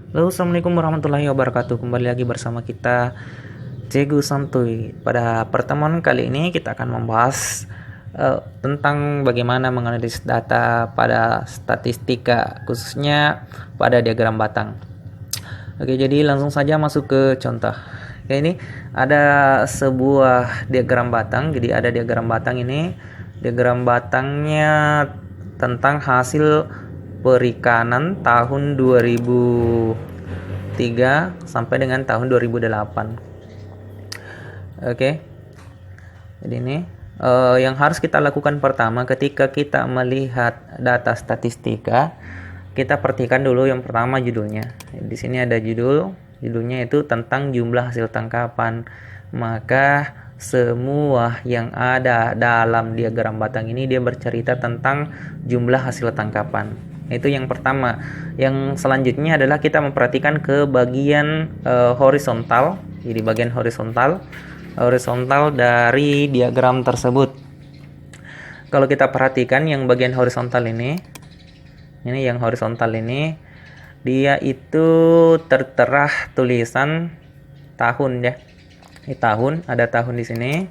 Halo, assalamualaikum warahmatullahi wabarakatuh. Kembali lagi bersama kita Cegu Santuy. Pada pertemuan kali ini kita akan membahas tentang bagaimana menganalisis data pada statistika, khususnya pada diagram batang. Oke, jadi langsung saja masuk ke contoh. Oke, ini ada sebuah diagram batang. Jadi ada diagram batang ini. Diagram batangnya tentang hasil perikanan tahun 2003 sampai dengan tahun 2008. Oke. Jadi ini yang harus kita lakukan pertama ketika kita melihat data statistika, kita perhatikan dulu yang pertama judulnya. Di sini ada judulnya itu tentang jumlah hasil tangkapan. Maka semua yang ada dalam diagram batang ini dia bercerita tentang jumlah hasil tangkapan. Itu yang pertama. Yang selanjutnya adalah kita memperhatikan ke bagian horizontal. Jadi bagian horizontal dari diagram tersebut. Kalau kita perhatikan yang bagian horizontal ini yang horizontal ini dia itu tertera tulisan tahun ya. Ini tahun, ada tahun di sini.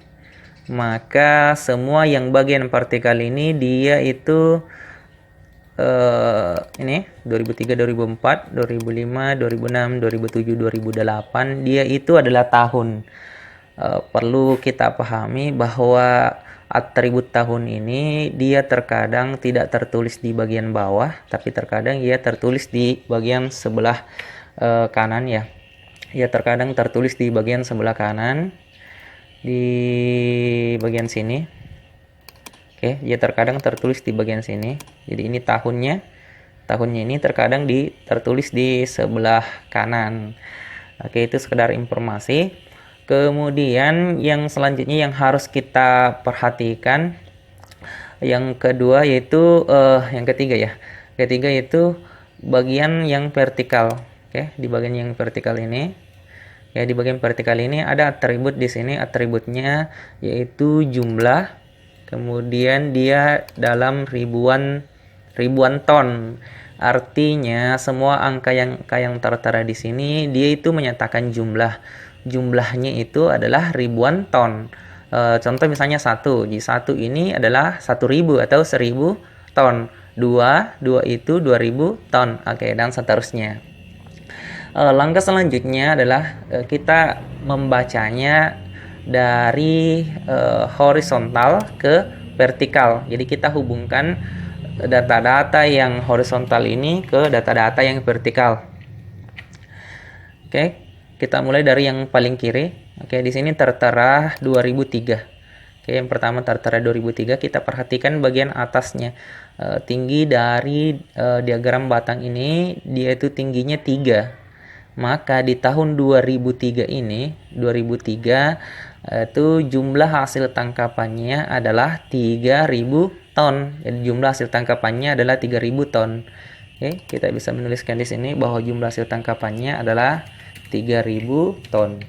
Maka semua yang bagian vertikal ini dia itu ini 2003, 2004, 2005, 2006, 2007, 2008 dia itu adalah tahun. Perlu kita pahami bahwa atribut tahun ini dia terkadang tidak tertulis di bagian bawah, tapi terkadang ia tertulis di bagian sebelah kanan ya. Ia terkadang tertulis di bagian sebelah kanan, di bagian sini. Oke, dia terkadang tertulis di bagian sini. Jadi ini tahunnya ini terkadang tertulis di sebelah kanan. Oke, itu sekedar informasi. Kemudian yang selanjutnya yang harus kita perhatikan yang kedua yaitu yang ketiga ya. Ketiga yaitu bagian yang vertikal. Oke, di bagian yang vertikal ini. Ya, di bagian vertikal ini ada atribut di sini, atributnya yaitu jumlah. Kemudian dia dalam ribuan ton. Artinya semua angka yang tertera di sini dia itu menyatakan jumlah. Jumlahnya itu adalah ribuan ton. Contoh misalnya 1. Jadi 1 ini adalah 1.000 atau 1.000 ton. 2 itu 2.000 ton. Oke, dan seterusnya. Langkah selanjutnya adalah kita membacanya dari horizontal ke vertikal. Jadi kita hubungkan data-data yang horizontal ini ke data-data yang vertikal. Oke, kita mulai dari yang paling kiri. Oke, di sini tertera 2003. Oke, yang pertama tertera 2003, kita perhatikan bagian atasnya. Tinggi dari diagram batang ini dia itu tingginya 3. Maka di tahun 2003 itu jumlah hasil tangkapannya adalah 3.000 ton. Jadi jumlah hasil tangkapannya adalah 3.000 ton. Oke, kita bisa menuliskan di sini bahwa jumlah hasil tangkapannya adalah 3.000 ton.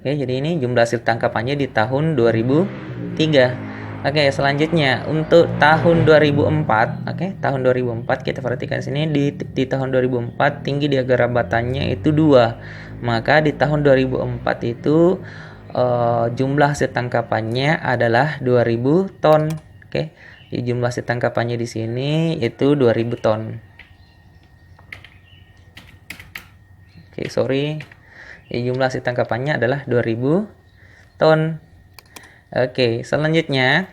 Oke, jadi ini jumlah hasil tangkapannya di tahun 2003. Oke, selanjutnya untuk tahun 2004. Oke, tahun 2004 kita perhatikan sini di tahun 2004 tinggi diagram batangnya itu 2. Maka di tahun 2004 itu jumlah hasil tangkapannya adalah 2000 ton. Oke. Jadi jumlah hasil tangkapannya di sini itu 2000 ton. Oke, sorry. Jadi jumlah hasil tangkapannya adalah 2000 ton. Oke, selanjutnya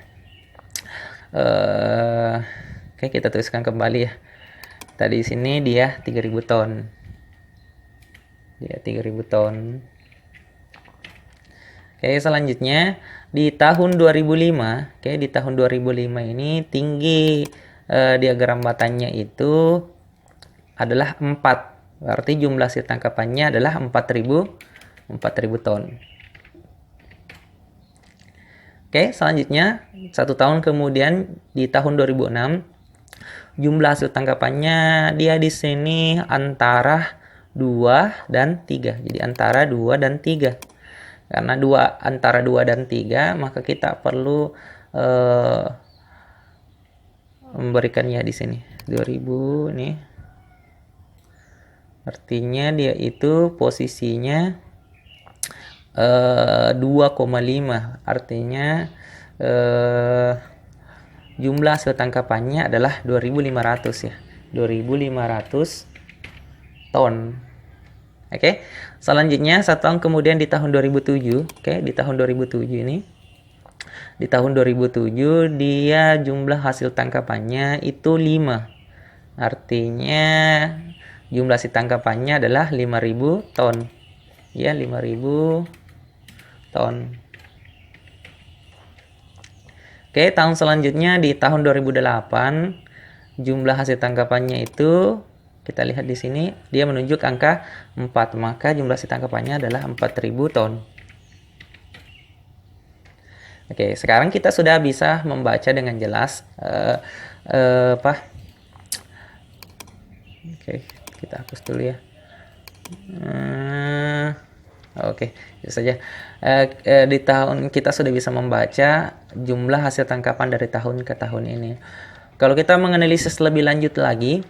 oke, kita tuliskan kembali ya. Tadi di sini dia 3.000 ton. Dia 3.000 ton. Oke, selanjutnya di tahun 2005, oke, di tahun 2005 ini tinggi diagram batangnya itu adalah 4. Berarti jumlah hasil tangkapannya adalah 4.000 ton. Oke, selanjutnya 1 tahun kemudian di tahun 2006 jumlah hasil tangkapannya dia di sini antara 2 dan 3. Jadi antara 2 dan 3. Karena antara 2 dan 3 maka kita perlu memberikannya di sini 2000 nih. Artinya dia itu posisinya 2,5. Artinya jumlah hasil tangkapannya adalah 2.500 ya. 2.500 ton. Oke. Selanjutnya 1 tahun kemudian di tahun 2007, oke, di tahun 2007 ini. Di tahun 2007 dia jumlah hasil tangkapannya itu 5. Artinya jumlah hasil tangkapannya adalah 5.000 ton. Ya, 5.000 ton. Oke, tahun selanjutnya di tahun 2008 jumlah hasil tangkapannya itu kita lihat di sini dia menunjuk angka 4, maka jumlah hasil tangkapannya adalah 4.000 ton. Oke, sekarang kita sudah bisa membaca dengan jelas Oke, kita hapus dulu ya. Oke, itu saja. Di tahun kita sudah bisa membaca jumlah hasil tangkapan dari tahun ke tahun ini. Kalau kita menganalisis lebih lanjut lagi,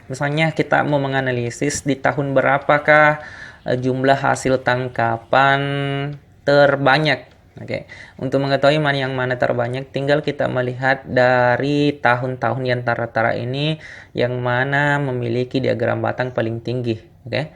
misalnya kita mau menganalisis di tahun berapakah jumlah hasil tangkapan terbanyak. Oke, untuk mengetahui yang mana terbanyak, tinggal kita melihat dari tahun-tahun yang tara-tara ini yang mana memiliki diagram batang paling tinggi. Oke,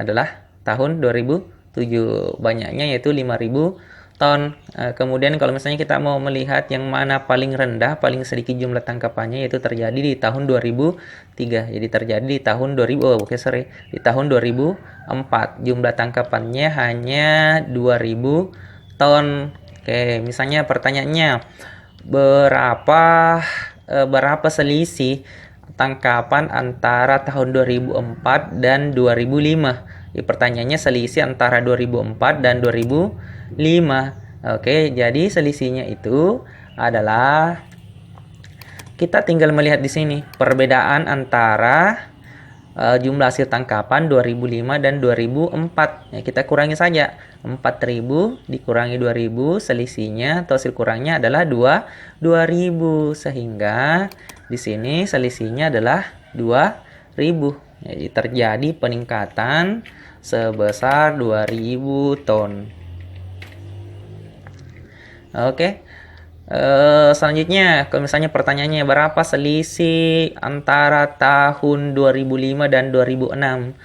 adalah tahun 2007, banyaknya yaitu 5.000 ton. Kemudian kalau misalnya kita mau melihat yang mana paling rendah, paling sedikit jumlah tangkapannya, yaitu terjadi di tahun 2003. Jadi terjadi di tahun di tahun 2004. Jumlah tangkapannya hanya 2.000 ton. Oke, misalnya pertanyaannya berapa selisih tangkapan antara tahun 2004 dan 2005. Pertanyaannya selisih antara 2004 dan 2005. Oke, jadi selisihnya itu adalah kita tinggal melihat di sini perbedaan antara jumlah hasil tangkapan 2005 dan 2004. Ya, kita kurangi saja. 4.000 dikurangi 2.000, selisihnya atau hasil kurangnya adalah 2.000, sehingga di sini selisihnya adalah 2.000. Jadi terjadi peningkatan sebesar 2.000 ton. Oke. Selanjutnya, kalau misalnya pertanyaannya berapa selisih antara tahun 2005 dan 2006?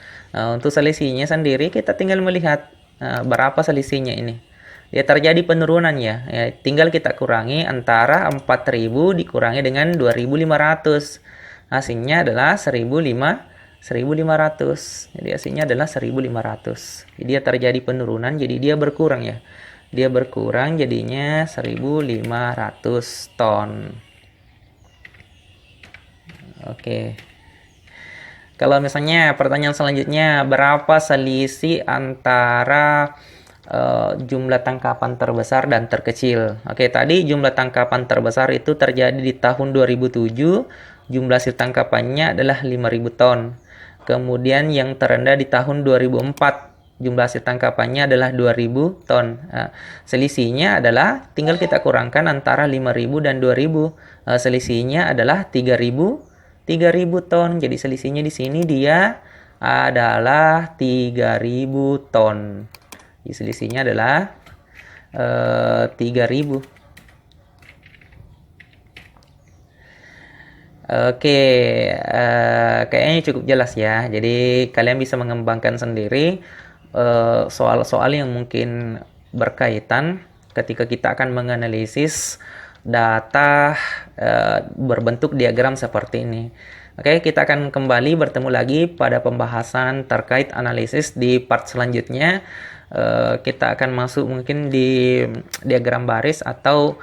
Untuk selisihnya sendiri kita tinggal melihat berapa selisihnya ini. Dia terjadi penurunan ya. Tinggal kita kurangi antara 4.000 dikurangi dengan 2.500. Hasilnya adalah 1.500. Jadi hasilnya adalah 1.500. Jadi dia terjadi penurunan, jadi dia berkurang ya. Dia berkurang jadinya 1.500 ton. Oke. Kalau misalnya pertanyaan selanjutnya, berapa selisih antara jumlah tangkapan terbesar dan terkecil? Oke, tadi jumlah tangkapan terbesar itu terjadi di tahun 2007. Jumlah hasil tangkapannya adalah 5.000 ton. Kemudian yang terendah di tahun 2004. Jumlah hasil tangkapannya adalah 2.000 ton. Selisihnya adalah tinggal kita kurangkan antara 5.000 dan 2.000. Selisihnya adalah 3.000 ton. Jadi selisihnya di sini dia adalah 3.000 ton. Jadi selisihnya adalah 3.000. Oke, kayaknya cukup jelas ya. Jadi kalian bisa mengembangkan sendiri soal-soal yang mungkin berkaitan ketika kita akan menganalisis data berbentuk diagram seperti ini. Oke, kita akan kembali bertemu lagi pada pembahasan terkait analisis di part selanjutnya. Kita akan masuk mungkin di diagram baris atau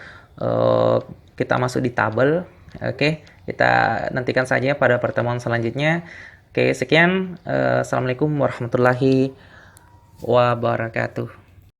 kita masuk di tabel. Oke, kita nantikan saja pada pertemuan selanjutnya. Oke, sekian. Assalamualaikum warahmatullahi wabarakatuh.